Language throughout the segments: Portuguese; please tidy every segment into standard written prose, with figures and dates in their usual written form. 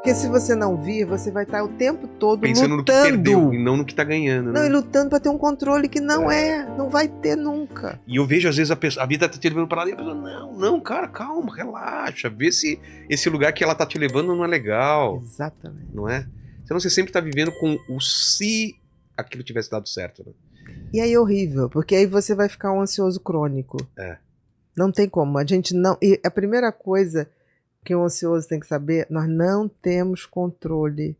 Porque se você não vir, você vai estar o tempo todo pensando lutando. no que perdeu e não no que tá ganhando, né? Não, e lutando pra ter um controle que não não vai ter nunca. E eu vejo, às vezes, a vida tá te levando pra lá e a pessoa, não, cara, calma, relaxa. Vê se esse lugar que ela tá te levando não é legal. Exatamente. Não é? Senão você sempre tá vivendo com o se aquilo tivesse dado certo, né? E aí é horrível, porque aí você vai ficar um ansioso crônico. Não tem como. A gente não... E a primeira coisa que um ansioso tem que saber, nós não temos controle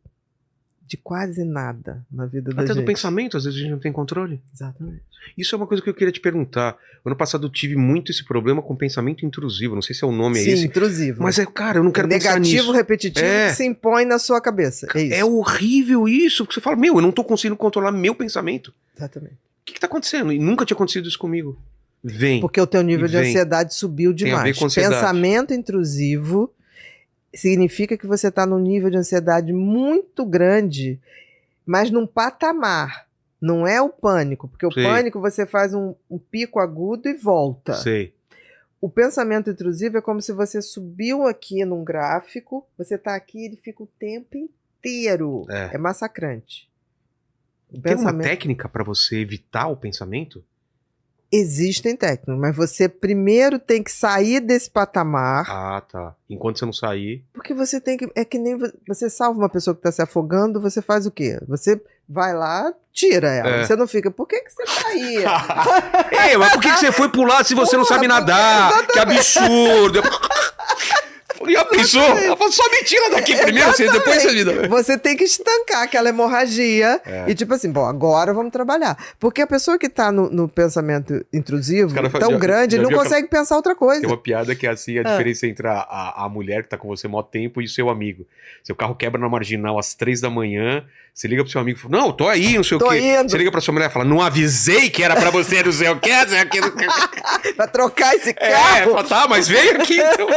de quase nada na vida da gente. Até do pensamento, às vezes a gente não tem controle. Exatamente. Isso é uma coisa que eu queria te perguntar. Ano passado eu tive muito esse problema com pensamento intrusivo. Não sei se é o nome Sim, esse. intrusivo. Mas cara, eu não quero pensar nisso. Negativo, repetitivo, que se impõe na sua cabeça. É isso. É horrível isso, porque você fala, eu não tô conseguindo controlar meu pensamento. Exatamente. O que tá acontecendo? E nunca tinha acontecido isso comigo. Vem. Porque o teu nível de ansiedade subiu demais. Tem a ver com ansiedade. Pensamento intrusivo significa que você está num nível de ansiedade muito grande, mas num patamar. Não é o pânico, porque o pânico você faz um pico agudo e volta. Sei. O pensamento intrusivo é como se você subiu aqui num gráfico, você está aqui e ele fica o tempo inteiro. É massacrante. Tem uma técnica para você evitar o pensamento? Existem técnicas, mas você primeiro tem que sair desse patamar. Ah, tá. Enquanto você não sair... Porque você tem que... É que nem você salva uma pessoa que está se afogando, você faz o quê? Você vai lá, tira ela. Você não fica, por que você tá aí? Ei, mas por que você foi pular se você não sabe nadar? Que absurdo! E a pessoa, ela fala, só me tira daqui primeiro, depois você lida. Você tem que estancar aquela hemorragia e tipo assim, bom, agora vamos trabalhar. Porque a pessoa que tá no pensamento intrusivo, tão grande, ele não consegue pensar outra coisa. Tem uma piada que é assim, a diferença entre a mulher que tá com você há mó tempo e o seu amigo. Seu carro quebra na marginal às 3 da manhã, você liga pro seu amigo e fala, não, tô aí, não sei o quê. Você liga pra sua mulher e fala, não avisei que era pra você, não sei o quê, pra trocar esse carro. Fala, tá, mas veio aqui então.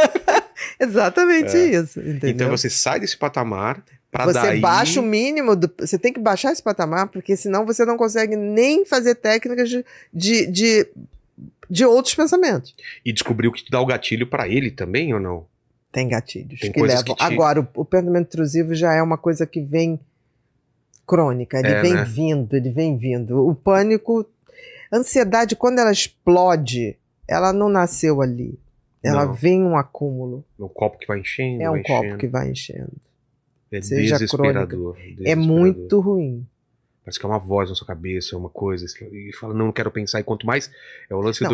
Exatamente isso, entendeu? Então você sai desse patamar pra você baixa o mínimo, você tem que baixar esse patamar, porque senão você não consegue nem fazer técnicas de outros pensamentos. E descobrir o que te dá o gatilho pra ele também, ou não? Tem gatilhos que levam. Agora, o pensamento intrusivo já é uma coisa que vem crônica, ele vem vindo. O pânico, a ansiedade, quando ela explode, ela não nasceu ali. Ela vem um acúmulo. É um copo que vai enchendo. É um copo que vai enchendo. É desesperador. É muito ruim. Parece que é uma voz na sua cabeça, é uma coisa. E fala, não quero pensar. E quanto mais. É o lance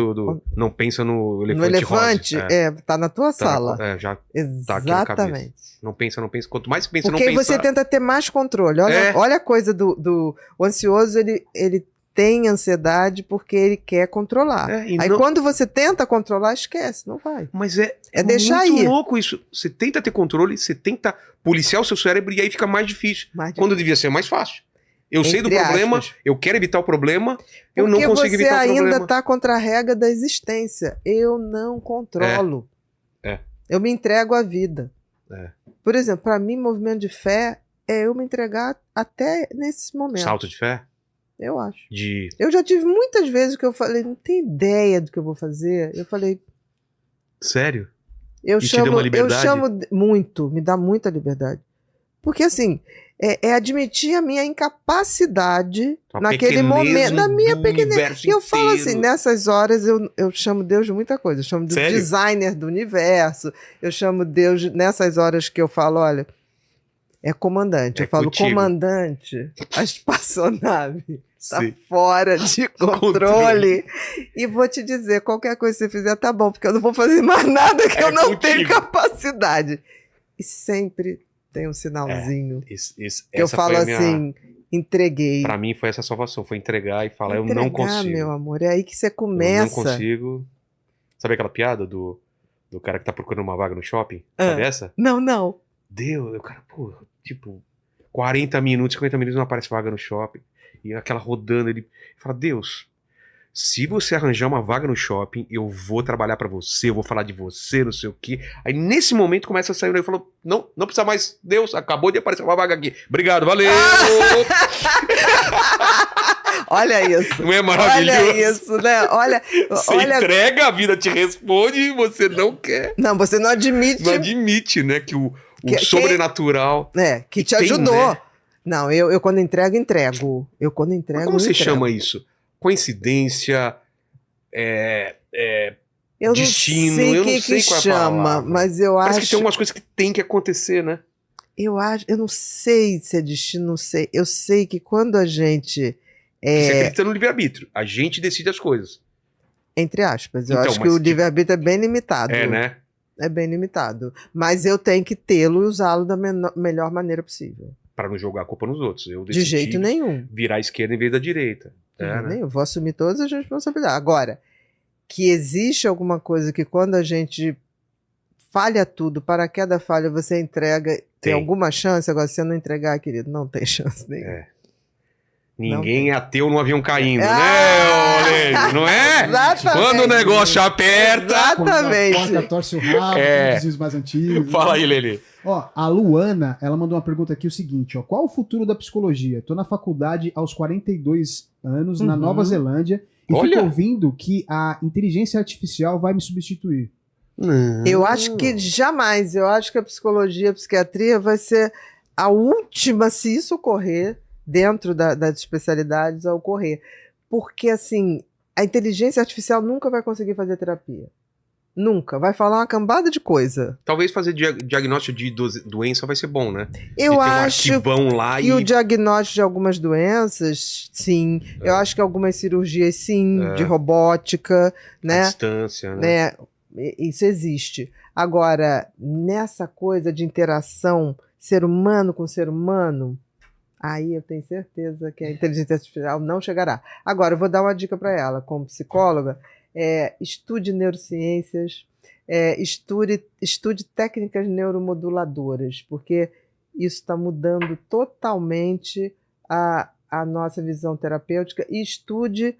não pensa no elefante. No elefante, tá na tua sala. Já exatamente. Tá aqui na cabeça. Não pensa. Quanto mais pensa, porque não pensa. Porque você tenta ter mais controle. Olha a coisa do o ansioso, ele tem ansiedade porque ele quer controlar. Aí quando você tenta controlar, esquece, não vai. Mas é deixar muito ir. louco isso. Você tenta ter controle, você tenta policiar o seu cérebro e aí fica mais difícil. Quando devia ser mais fácil. Eu sei do problema, eu quero evitar o problema, eu não consigo evitar o problema. Porque você ainda está contra a regra da existência. Eu não controlo. Eu me entrego à vida. Por exemplo, para mim, movimento de fé é eu me entregar até nesse momento. Salto de fé? Eu acho. Eu já tive muitas vezes que eu falei, não tem ideia do que eu vou fazer. Eu falei... Sério? Te deu uma liberdade? Eu chamo muito, me dá muita liberdade. Porque assim, é admitir a minha incapacidade naquele momento, na minha pequenez. E eu falo assim, nessas horas eu chamo Deus de muita coisa. Eu chamo do designer do universo. Eu chamo Deus, nessas horas que eu falo, olha... É comandante. Eu falo, contigo. Comandante, a espaçonave está fora de controle. E vou te dizer, qualquer coisa que você fizer tá bom, porque eu não vou fazer mais nada que eu não tenho capacidade. E sempre tem um sinalzinho que eu falo assim, entreguei. Pra mim foi essa salvação, foi entregar e falar, eu não consigo. Meu amor, é aí que você começa. Eu não consigo. Sabe aquela piada do cara que tá procurando uma vaga no shopping? Sabe essa? Não. Deus, o cara, pô, tipo, 50 minutos não aparece vaga no shopping. E aquela rodando, ele fala, Deus, se você arranjar uma vaga no shopping, eu vou trabalhar pra você, eu vou falar de você, não sei o quê. Aí nesse momento começa a sair, ele falou, não precisa mais, Deus, acabou de aparecer uma vaga aqui. Obrigado, valeu! Olha isso. Não é maravilhoso? Olha isso, né? Você entrega, a vida te responde e você não quer. Não, você não admite. Não admite, né, que o sobrenatural. Que te ajudou. Né? Não, eu quando entrego. Eu quando entrego, mas como você chama isso? Coincidência, destino, eu não sei qual é a palavra. Mas eu Parece acho que tem algumas coisas que tem que acontecer, né? Eu não sei se é destino, não sei. Eu sei que quando a gente... Você acredita no livre-arbítrio. A gente decide as coisas. Entre aspas. Eu acho que o livre-arbítrio é bem limitado. Né? É bem limitado. Mas eu tenho que tê-lo e usá-lo da melhor maneira possível. Para não jogar a culpa nos outros. Eu decidi de jeito nenhum. Virar a esquerda em vez da direita. Eu vou assumir todas as responsabilidades. Agora, que existe alguma coisa que quando a gente falha tudo, para cada falha você entrega, tem alguma chance? Agora, se você não entregar, querido, não tem chance nenhuma. Ninguém é ateu no avião caindo, né, Lene? Não é? Exatamente. Quando o negócio aperta... Exatamente. Quando a porta torce o rabo, como os mais antigos. Fala aí, Lene. Ó, a Luana, ela mandou uma pergunta aqui, o seguinte, ó. Qual o futuro da psicologia? Tô na faculdade aos 42 anos, na Nova Zelândia, e fico ouvindo que a inteligência artificial vai me substituir. Eu acho que jamais. Eu acho que a psicologia, a psiquiatria vai ser a última, se isso ocorrer, dentro das especialidades, a ocorrer. Porque, assim, a inteligência artificial nunca vai conseguir fazer terapia. Nunca. Vai falar uma cambada de coisa. Talvez fazer diagnóstico de doença vai ser bom, né? Eu acho que vão lá e o diagnóstico de algumas doenças, sim. Eu acho que algumas cirurgias, sim, de robótica, né? À distância, né? Isso existe. Agora, nessa coisa de interação ser humano com ser humano, aí eu tenho certeza que a inteligência artificial não chegará. Agora, eu vou dar uma dica para ela, como psicóloga, estude neurociências, estude técnicas neuromoduladoras, porque isso está mudando totalmente a nossa visão terapêutica, e estude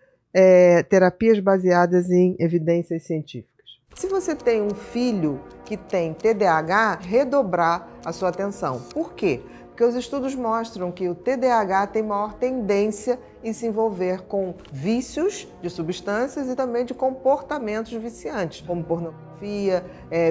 terapias baseadas em evidências científicas. Se você tem um filho que tem TDAH, redobrar a sua atenção. Por quê? Porque os estudos mostram que o TDAH tem maior tendência em se envolver com vícios de substâncias e também de comportamentos viciantes, como pornografia,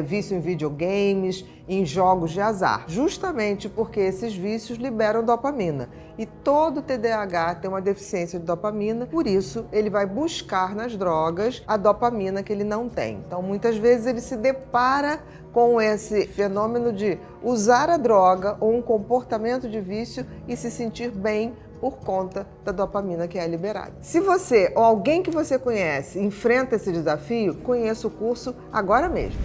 vício em videogames, em jogos de azar, justamente porque esses vícios liberam dopamina. E todo TDAH tem uma deficiência de dopamina, por isso ele vai buscar nas drogas a dopamina que ele não tem. Então, muitas vezes ele se depara com esse fenômeno de usar a droga ou um comportamento de vício e se sentir bem por conta da dopamina que é liberada. Se você ou alguém que você conhece enfrenta esse desafio, conheça o curso agora mesmo.